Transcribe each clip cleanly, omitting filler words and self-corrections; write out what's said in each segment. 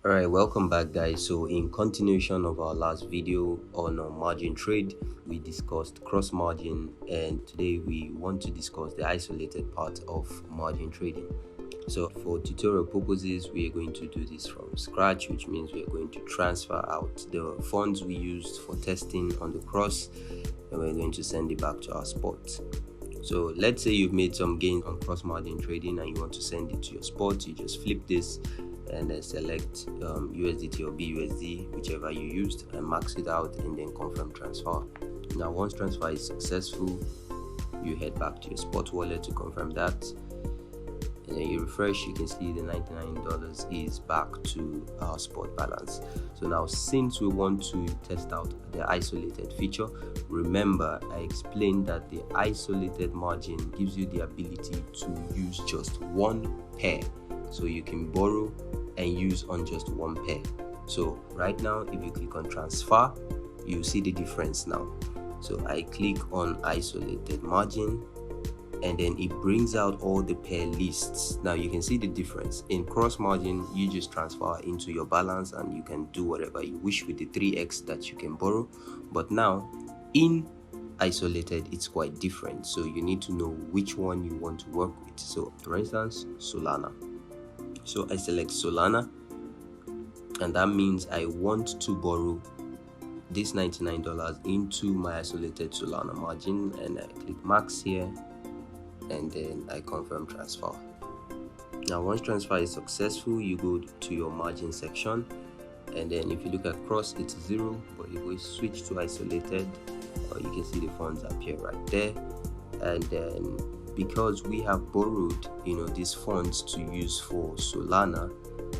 Alright, welcome back guys. So in continuation of our last video on margin trade, we discussed cross margin, and today we want to discuss the isolated part of margin trading. So for tutorial purposes, we are going to do this from scratch, which means we are going to transfer out the funds we used for testing on the cross, and we're going to send it back to our spot. So let's say you've made some gains on cross margin trading and you want to send it to your spot. You just flip this and then select USDT or BUSD, whichever you used, and max it out and then confirm transfer. Now once transfer is successful, you head back to your spot wallet to confirm that, and then you refresh. You can see the $99 is back to our spot balance. So now, since we want to test out the isolated feature, remember I explained that the isolated margin gives you the ability to use just one pair, so you can borrow and use on just one pair. So right now, if you click on transfer, you see the difference now. So I click on isolated margin, and then it brings out all the pair lists. Now you can see the difference. In cross margin, you just transfer into your balance and you can do whatever you wish with the 3x that you can borrow. But now in isolated, it's quite different. So you need to know which one you want to work with. So for instance, Solana. So I select Solana, and that means I want to borrow this $99 into my isolated Solana margin, and I click max here, and then I confirm transfer. Now once transfer is successful, you go to your margin section, and then if you look at cross, it's 0, but if we switch to isolated, you can see the funds appear right there. And then because we have borrowed these funds to use for Solana,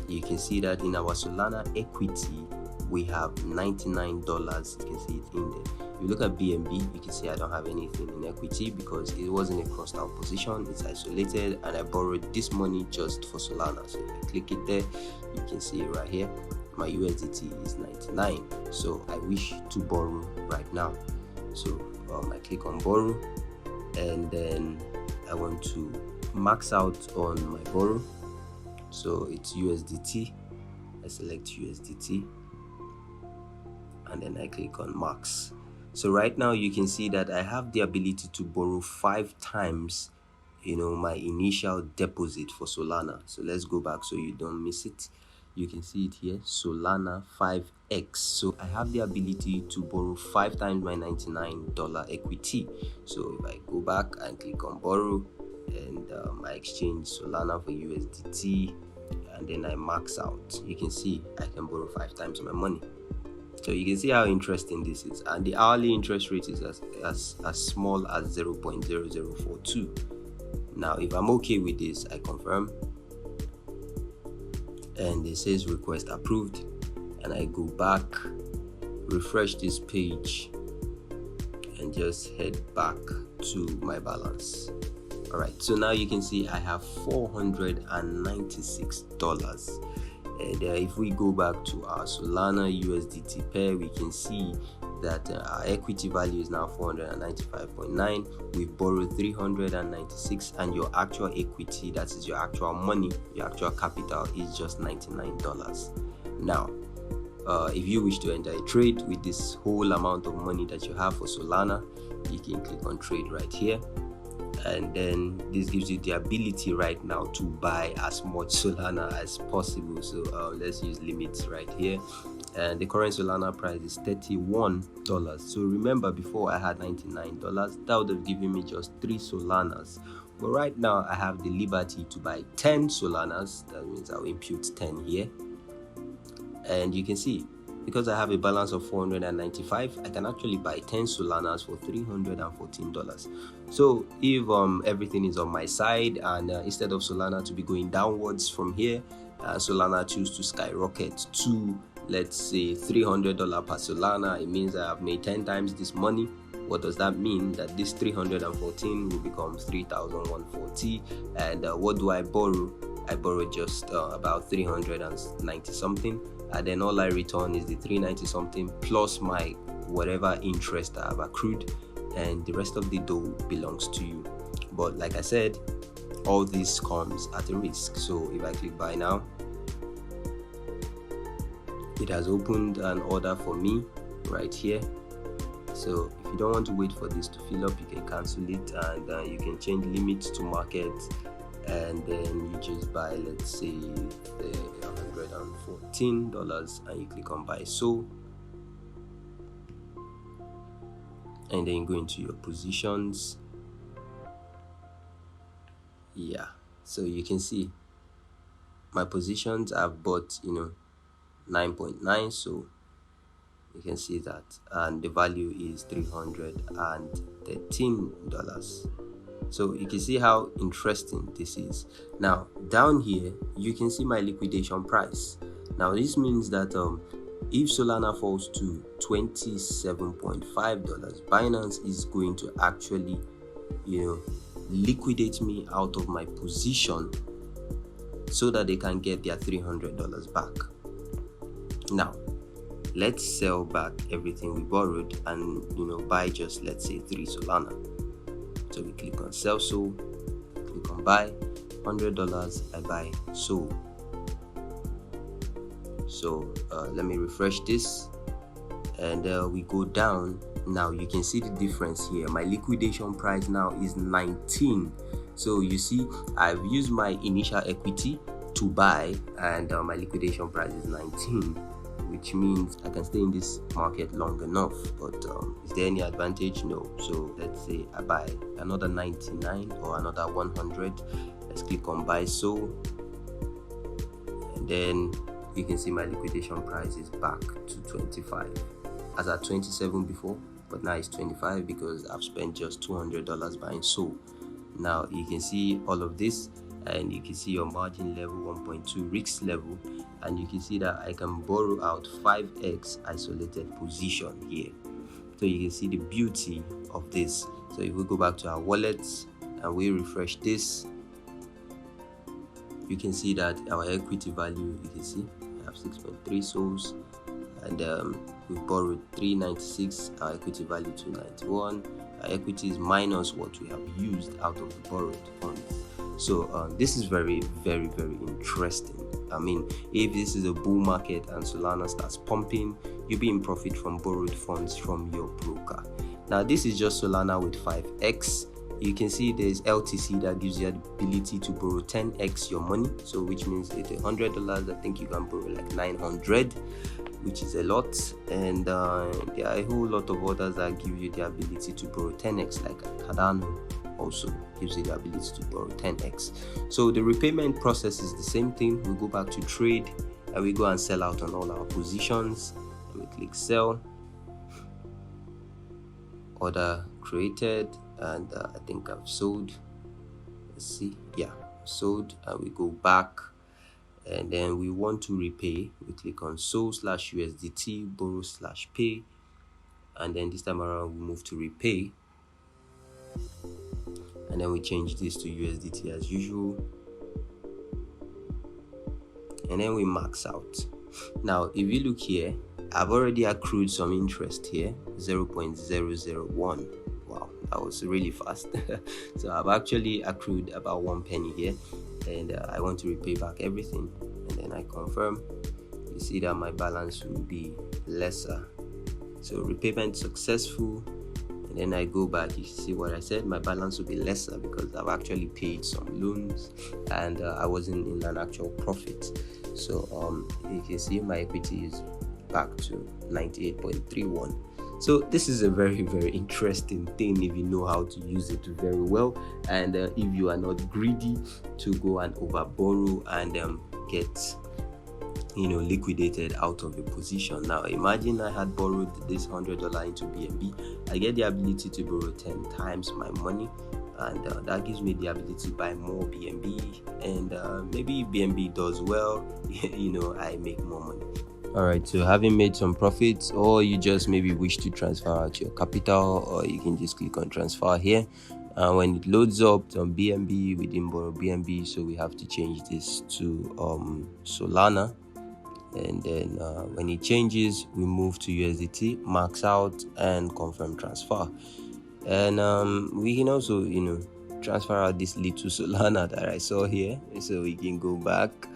you can see that in our Solana equity we have $99. You can see it in there. If you look at BNB, you can see I don't have anything in equity because it wasn't a crossed out position, it's isolated, and I borrowed this money just for Solana. So if I click it there, you can see it right here. My USDT is 99, so I wish to borrow right now. So I click on borrow, and then I want to max out on my borrow. So it's USDT. I select USDT, and then I click on max. So right now you can see that I have the ability to borrow 5 times my initial deposit for Solana. So let's go back so you don't miss it. You can see it here, Solana 5x. So I have the ability to borrow 5 times my $99 equity. So if I go back and click on borrow, and I exchange Solana for USDT, and then I max out, you can see I can borrow 5 times my money. So you can see how interesting this is, and the hourly interest rate is as small as 0.0042. Now if I'm okay with this, I confirm, and it says request approved, and I go back, refresh this page, and just head back to my balance. Alright, so now you can see I have $496. And if we go back to our Solana USDT pair, we can see that our equity value is now 495.9. we've borrowed 396, and your actual equity, that is your actual money, your actual capital, is just $99. Now if you wish to enter a trade with this whole amount of money that you have for Solana, you can click on trade right here, and then this gives you the ability right now to buy as much Solana as possible. So let's use limits right here, and the current Solana price is $31. So remember, before I had $99, that would have given me just 3 Solanas, but right now I have the liberty to buy 10 Solanas. That means I'll impute 10 here, and you can see, because I have a balance of 495, I can actually buy 10 Solanas for $314. So if everything is on my side, and instead of Solana to be going downwards from here, Solana choose to skyrocket to, let's say, $300 per Solana, it means I have made 10 times this money. What does that mean? That this 314 will become 3,140. And what do I borrow? I borrow just about 390 something, and then all I return is the 390 something plus my whatever interest I have accrued, and the rest of the dough belongs to you. But like I said, all this comes at a risk. So if I click buy now, it has opened an order for me right here. So if you don't want to wait for this to fill up, you can cancel it, and you can change limits to market, and then you just buy, let's say, $114, and you click on buy so, and then you go into your positions. Yeah, so you can see my positions. I've bought 9.9, so you can see that, and the value is $313. So you can see how interesting this is. Now down here you can see my liquidation price. Now this means that if Solana falls to $27.5, Binance is going to actually liquidate me out of my position so that they can get their $300 back. Now let's sell back everything we borrowed and buy just, let's say, 3 Solana. So we click on sell so, click on buy, $100, I buy so. So let me refresh this, and we go down. Now you can see the difference here. My liquidation price now is 19. So you see, I've used my initial equity to buy, and my liquidation price is 19, which means I can stay in this market long enough. But is there any advantage? No. So let's say I buy another 99 or another 100. Let's click on buy so, and then you can see my liquidation price is back to 25. As at 27 before, but now it's 25 because I've spent just $200 buying so. Now you can see all of this, and you can see your margin level 1.2, risk level, and you can see that I can borrow out 5x isolated position here. So you can see the beauty of this. So if we go back to our wallets and we refresh this, you can see that our equity value, you can see I have 6.3 souls, and we borrowed 396, our equity value 291. Our equity is minus what we have used out of the borrowed funds. So this is very, very, very interesting. I mean, if this is a bull market and Solana starts pumping, you'll be in profit from borrowed funds from your broker. Now this is just Solana with 5x. You can see there's LTC that gives you the ability to borrow 10x your money. So which means at $100, I think you can borrow like 900, which is a lot. And there are a whole lot of others that give you the ability to borrow 10x, like Cardano also gives you the ability to borrow 10x. So the repayment process is the same thing. We go back to trade and we go and sell out on all our positions, and we click sell, order created, and I think I've sold. Let's see, yeah, sold, and we go back, and then we want to repay. We click on sol/USDT borrow/pay, and then this time around we move to repay, and then we change this to USDT as usual, and then we max out. Now if you look here, I've already accrued some interest here, 0.001. Wow, that was really fast. So I've actually accrued about 1 penny here, and I want to repay back everything, and then I confirm. You see that my balance will be lesser. So repayment successful, and then I go back. You see what I said, my balance will be lesser because I've actually paid some loans, and I wasn't in an actual profit. So you can see my equity is back to 98.31. So this is a very, very interesting thing if you know how to use it very well, and if you are not greedy to go and over borrow and get liquidated out of a position. Now imagine I had borrowed this $100 into BNB. I get the ability to borrow 10 times my money, and that gives me the ability to buy more BNB, and maybe if BNB does well, I make more money. Alright, so having made some profits, or you just maybe wish to transfer out your capital, or you can just click on transfer here, and when it loads up on BNB, we didn't borrow BNB, so we have to change this to Solana, and then when it changes, we move to USDT, max out, and confirm transfer. And we can also transfer out this little Solana that I saw here, so we can go back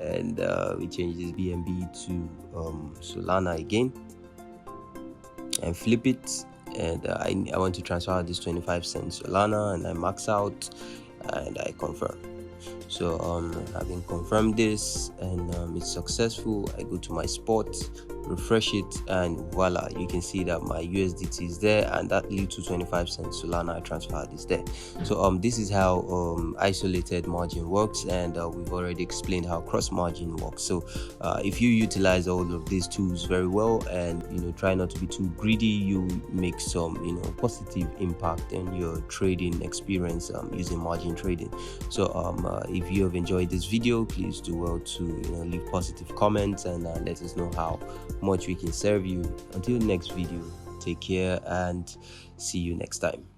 and we change this BNB to Solana again and flip it, and I want to transfer this 25 cents Solana, and I max out and I confirm. So having confirmed this, and it's successful, I go to my spot, refresh it, and voila, you can see that my USDT is there, and that little 25 cents Solana I transferred is there. So this is how isolated margin works, and we've already explained how cross margin works. So if you utilize all of these tools very well, and try not to be too greedy, you make some positive impact in your trading experience using margin trading. So if you have enjoyed this video, please do well to leave positive comments and let us know how much we can serve you. Until next video, take care and see you next time.